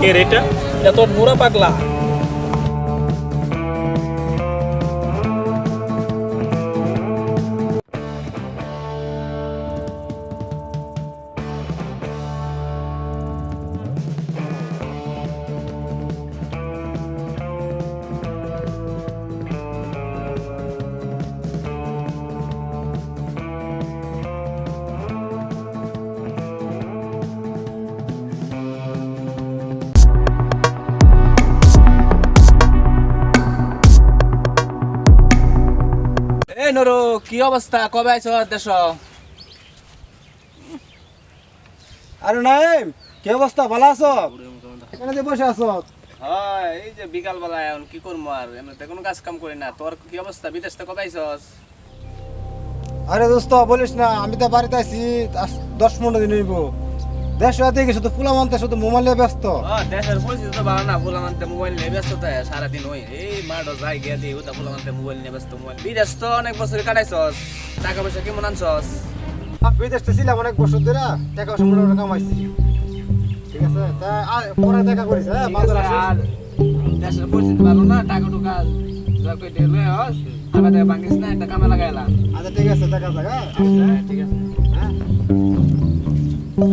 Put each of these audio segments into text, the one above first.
কে রে এটা? এটা তোর নুরা পাগলা। এই নরো, কি অবস্থা? কবে আইছো দেশ? আরে নাইম, কি অবস্থা? ভালো আছো? এখানে যে বসে আছো? হয়, এই যে বিকাল বেলা এখন কি করবো আর, এমনিতে কোনো কাজ কাম করি না। তোর কি অবস্থা? বিদেশ থেকে কবে আইছস? আরে দোস্ত বলিস না, আমি তো বাড়িতে আছি 10-15 দিন হইব। দেশ রাতে গেছে তো ফুলা মানতে শুধু মোবাইল নিয়ে ব্যস্ত। দেশের পরিস্থিতি তো ভালো না, ফুলা মানতে মোবাইল নিয়ে ব্যস্ত তাই সারাদিন ওই এই মাঠও যাই গিয়ে দিয়ে ওটা ফুলা মানতে মোবাইল নিয়ে ব্যস্ত। মোবাইল বিদেশ তো অনেক বছর কাটাইছস, টাকা পয়সা কেমন আনছস? বিদেশে ছিলাম অনেক বছর ধরে, টাকা পয়সা মোটামুটি কামাইছি। ঠিক আছে, তা পরে দেখা করিস। হ্যাঁ, বাজার আর দেশের পরিস্থিতি ভালো না, টাকা টুকা যা কই দিয়ে লয়ে আস, টাকা টাকা ভাঙিস না, একটা কামে লাগাইলা। আচ্ছা ঠিক আছে, দেখা যাক। হ্যাঁ ঠিক আছে। হ্যাঁ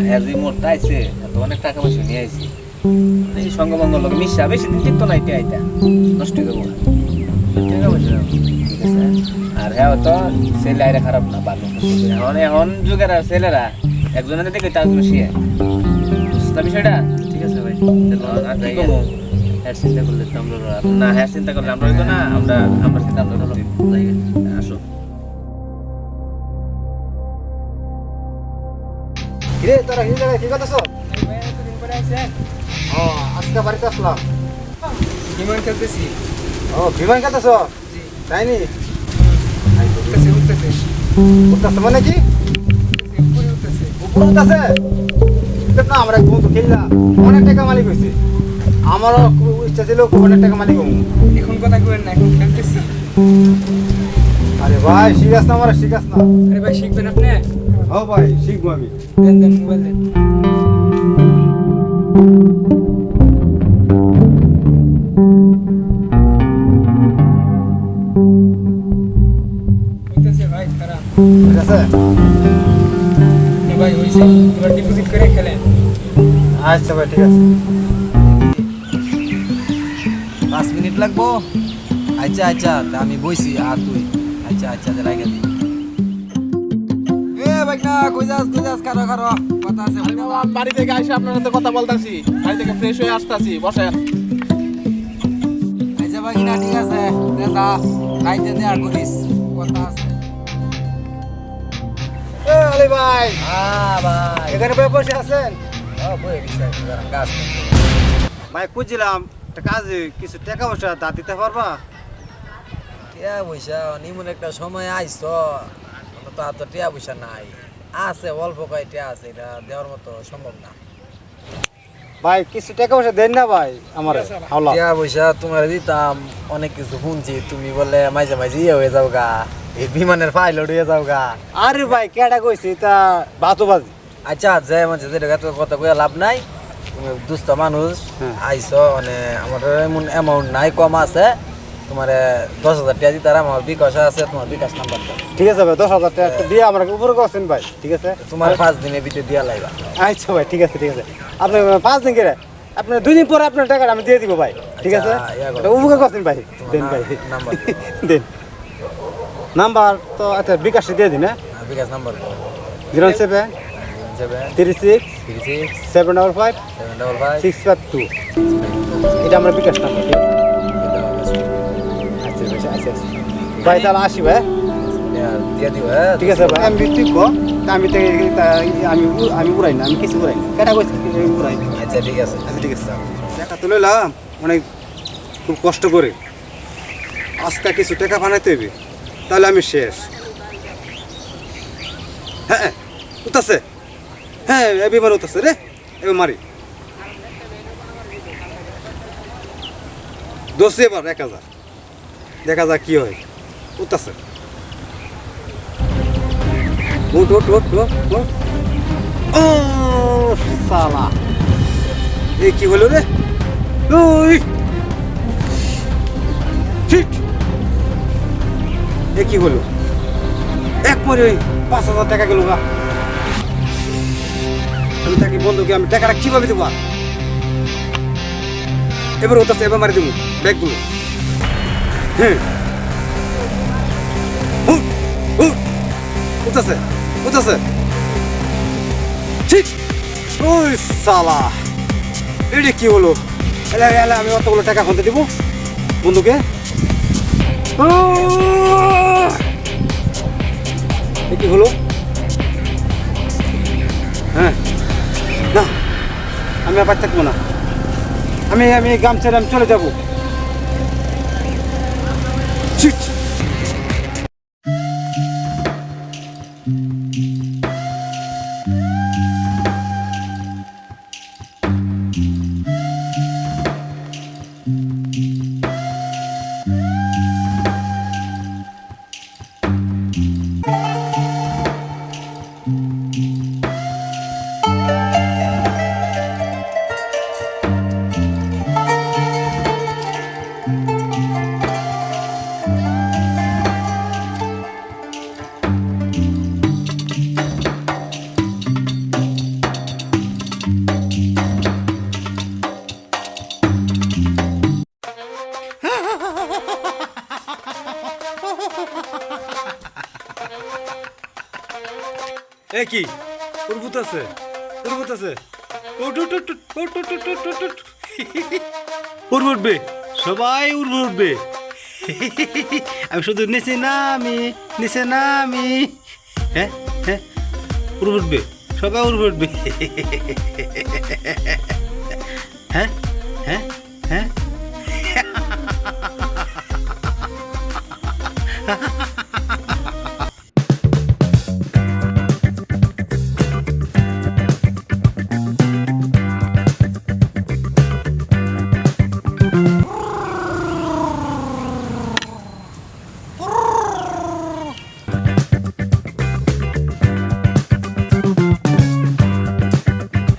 হ্যাঁ, রিমোটটা আইছে, তো অনেক টাকা পয়সা নিয়ে আইছি। এই সঙ্গবঙ্গ লোক মিশা বেশি দিন টিকতো না, এটা আইতা নষ্ট হয়ে যাবো। টাকা পয়সা ঠিক আছে। আর হ্যাঁ, তো ছেলে আইরা খারাপ না, ভালো। এখন এখন যুগের ছেলেরা একজনের দেখে তার জন্য শিয়ে বুঝতে বিষয়টা। ঠিক আছে ভাই, হ্যাঁ চিন্তা করলে তো আমরা না, হ্যাঁ চিন্তা করলে আমরা হইতো না, আমরা চিন্তা আমরা আসো। কিরে তোরা কি জায়গায় কি করতেছ? ও, আজকে বাড়িতে আসলাম। বিমান খেলতেছি। ও, বিমান খেলতেছ? তাই নি? উঠতেছে উঠতেছে মানে কি? উপরে উঠতেছে। উপরে উঠতেছে? না, আমরা এক বন্ধু খেললাম, অনেক টাকা মালিক হয়েছে। আমারও খুব ইচ্ছা ছিল খুব অনেক টাকা মালিক হবো। এখন কথা কইেন না, এখন খেলতেছি। আরে ভাই শিখাস না, আমরা শিখাস না। আরে ভাই শিখবেন আপনি? ও ভাই শিখবো আমি। দেন মোবাইল দেন। হইতেছে ভাই, খারাপ। ঠিক আছে, ভাই হইছে, এবার ডিপোজিট করে খেলেন। আচ্ছা ভাই ঠিক আছে। 5 মিনিট লাগবো। আচ্ছা আচ্ছা, তা আমি বইছি আর তুই আচ্ছা লাগে দি। এ ভাই না, কই যাস কারো কথা আছে। বাড়ি থেকে আইসা আপনার সাথে কথা বলতাছি, বাড়ি থেকে ফ্রেশ হয়ে আসতাছি, বসেন। আচ্ছা ভাই না, ঠিক আছে, দেখা খাইতে দে আর করিস, কথা আছে। এ আলী ভাই, হ্যাঁ ভাই, এখানে ভাই বসে আছেন? বই রিক্সা কাজ করতে। ভাই খুঁজছিলাম একটা কাজে, কিছু টাকা পয়সা ধার দিতে পারবা? টিয়া পয়সা নিমন একটা সময় আইস, তো আর তো টিয়া পয়সা নাই। আছে অল্প কয়টা আছে, এটা দেওয়ার মতো সম্ভব না। ভাই কিছু টাকা পয়সা দেন না ভাই আমার। হাওলা টিয়া পয়সা তোমার দিতাম, অনেক কিছু শুনছি, তুমি বলে মাঝে ইয়ে হয়ে যাও গা, এই বিমানের পাইলট হয়ে যাও গা। আরে ভাই কেডা কইছি তা বাজি। আচ্ছা যে মানে যেটা কথা কইয়া লাভ নাই, তুমি দুস্থ মানুষ আইসো, মানে আমার এমন অ্যামাউন্ট নাই, কম আছে। তোমার 10,000 টাকা দিতে, আমার বিকাশ আছে, তোমার বিকাশ নাম্বার দাও। ঠিক আছে ভাই, 10,000 টাকা দিয়ে আমার উপরে করছেন ভাই। ঠিক আছে, তোমার 5 দিনের ভিতরে দিয়া লাইবা। আচ্ছা ভাই ঠিক আছে। আপনি 5 দিন করে, আপনার 2 দিন পরে আপনার টাকাটা আমি দিয়ে দিব ভাই। ঠিক আছে, এটা উপকার করছেন ভাই। দেন ভাই নাম্বার দেন। নাম্বার তো আচ্ছা বিকাশ দিয়ে দিন। হ্যাঁ, বিকাশ নাম্বার 07 36 755 652। এটা আমার বিকাশ নাম্বার। আচ্ছা ভাই, তাহলে আসি ভাই। দিয়া দিব। ঠিক আছে ভাই, আমি টিপব। আমি উড়াই না, আমি কিছু উড়াই না, কেটা কইছি উড়াই। আচ্ছা ঠিক আছে। আচ্ছা ঠিক আছে, টাকা তুলে এলাম অনেক খুব কষ্ট করে। আজকে কিছু টাকা বানাইতে হবে, তাহলে আমি শেষ। হ্যাঁ উঠতেছে, হ্যাঁ এবার উঠতেছে রে, এবার মারি দোষে এবার 1000 দেখা যাক কি হয়। উঠতেছে, উঠ। ও সালা, এ কি হলো রে? ওই ঠিক এ কি হলো? এক পরে ওই 5,000 টাকা গেল গা। আমি তাকে বন্ধুকে আমি টাকাটা কিভাবে দেবো? এবার ওটাছে এবার মারি দেবো ব্যাগগুলো। হ্যাঁ উঠেছে উঠেছে ঠিক। ওই সালা এটা কি হলো? এলা এলা আমি অতগুলো টাকা খুঁজতে দিব বন্ধুকে। এ কি হলো? হ্যাঁ না আমি আবার থাকবো না। আমি আমি গ্রাম ছেড়ে আমি চলে যাবো। ঠিক এ কি উড়বুত আছে উড়বুত আছে উড়বে উঠবে সবাই উড়বে উঠবে। আমি শুধু নিচে নামি নিচে নামি। হ্যাঁ হ্যাঁ উড়বে উঠবে সবাই উড়বে উঠবে। হ্যাঁ হ্যাঁ হ্যাঁ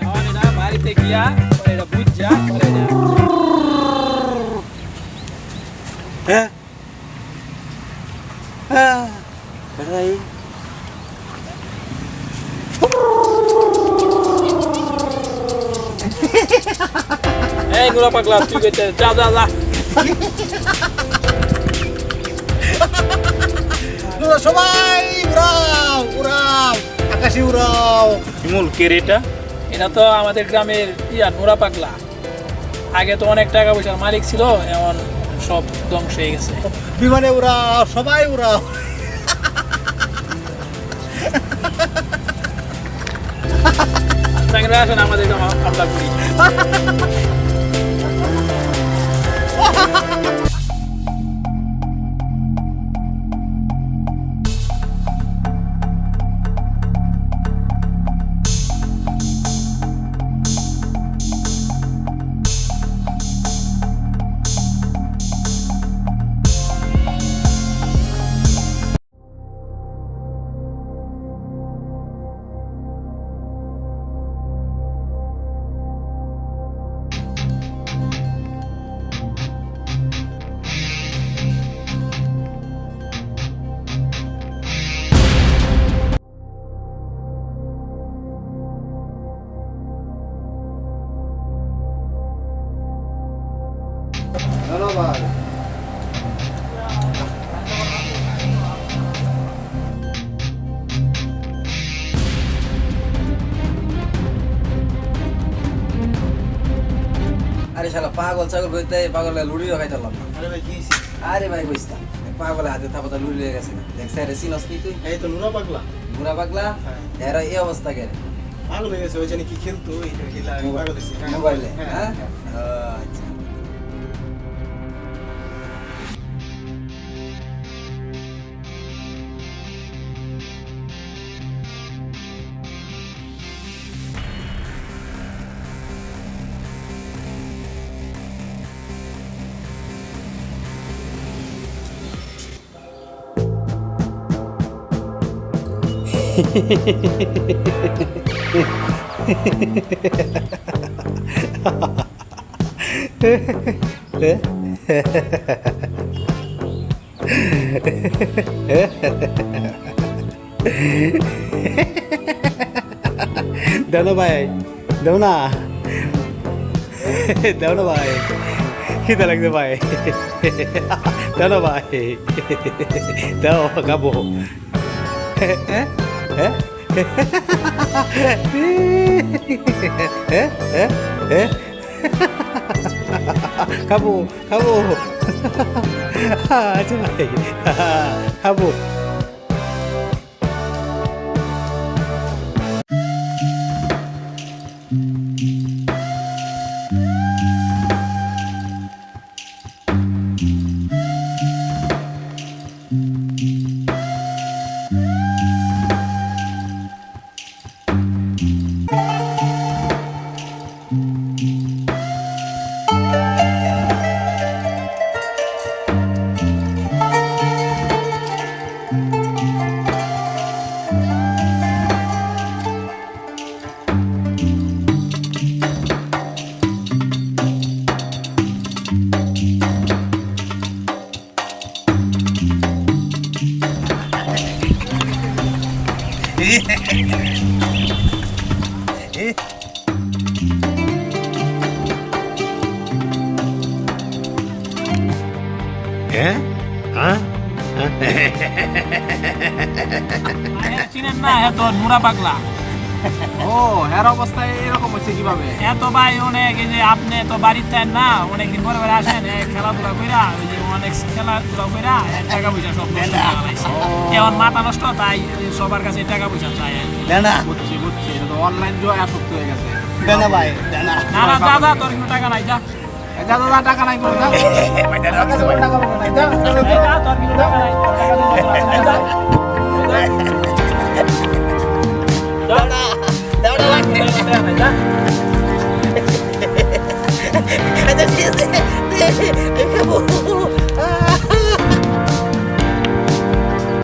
এখন এটা বাড়িতে গিয়া পরে এটা বুঝা পরে এটা হ্যাঁ হ্যাঁ এটাই এই নুরা পাগলা তুই কইতে যা যা যা। সবাই উড়াও উড়াও আকাশে উড়াও। মূল কেরেটা এটা তো আমাদের গ্রামের নুরা পাগলা। আগে তো অনেক টাকা পয়সার মালিক ছিল, এখন সব ধ্বংস হয়ে গেছে। বিমানে উড়াও সবাই উড়াও। আপনারা আসেন আমাদের গ্রামে আমরা করি। ধন্যবাদ। আরে শালা পাগল ছাগল কইতে পাগলে লুড়িও খাইতাম না। আরে ভাই কি আরে ভাই কইস্তা পাগলে হাতে থাপতা লুড়ি লয়ে গেছে না। দেখ স্যার সিনস কি তুই এই তো নুরা পাগলা বুড়া পাগলা এরা এই অবস্থা কেন? পাগল হয়ে গেছে ওই জানি কি খেলতো এইটা খেলা পাগল হয়েছে মোবাইলে হ্যাঁ হ্যাঁ আচ্ছা Ha ha ha. দাও না ভাই, দাও না, দাও না ভাই, খিদে লাগছে ভাই, দাও না ভাই, দাও খাবো। খাবো খাবো, আচ্ছা ভাই খাবো। হ্যাঁ হ্যাঁ চিনেন না এত নুরা পাগলা? ও এর অবস্থা এরকম হচ্ছে কিভাবে? এত ভাই অনেক, এই যে আপনি তো বাড়িতে না অনেকদিন পরে পরে আসেন, খেলাধুলা কইরা ওই যে অনেক খেলাধুলা কইরা টাকা পয়সা সব নষ্ট করে ফেলাইছে। এখন মাথা নষ্ট, তাই সবার কাছে টাকা পয়সা চায়। বুঝছি বুঝছি, এটা তো অনলাইন জয় আসক্ত হয়ে গেছে। দাদা ভাই, না না দাদা, তোর কোনো টাকা নাই, যা যা দাদা, টাকা নাই করে যা। টাকা পাবো না, যা। এই যা, তোর কোনো টাকা নাই, তোর টাকা দিয়ে তোর আছে, যা। Ada dia.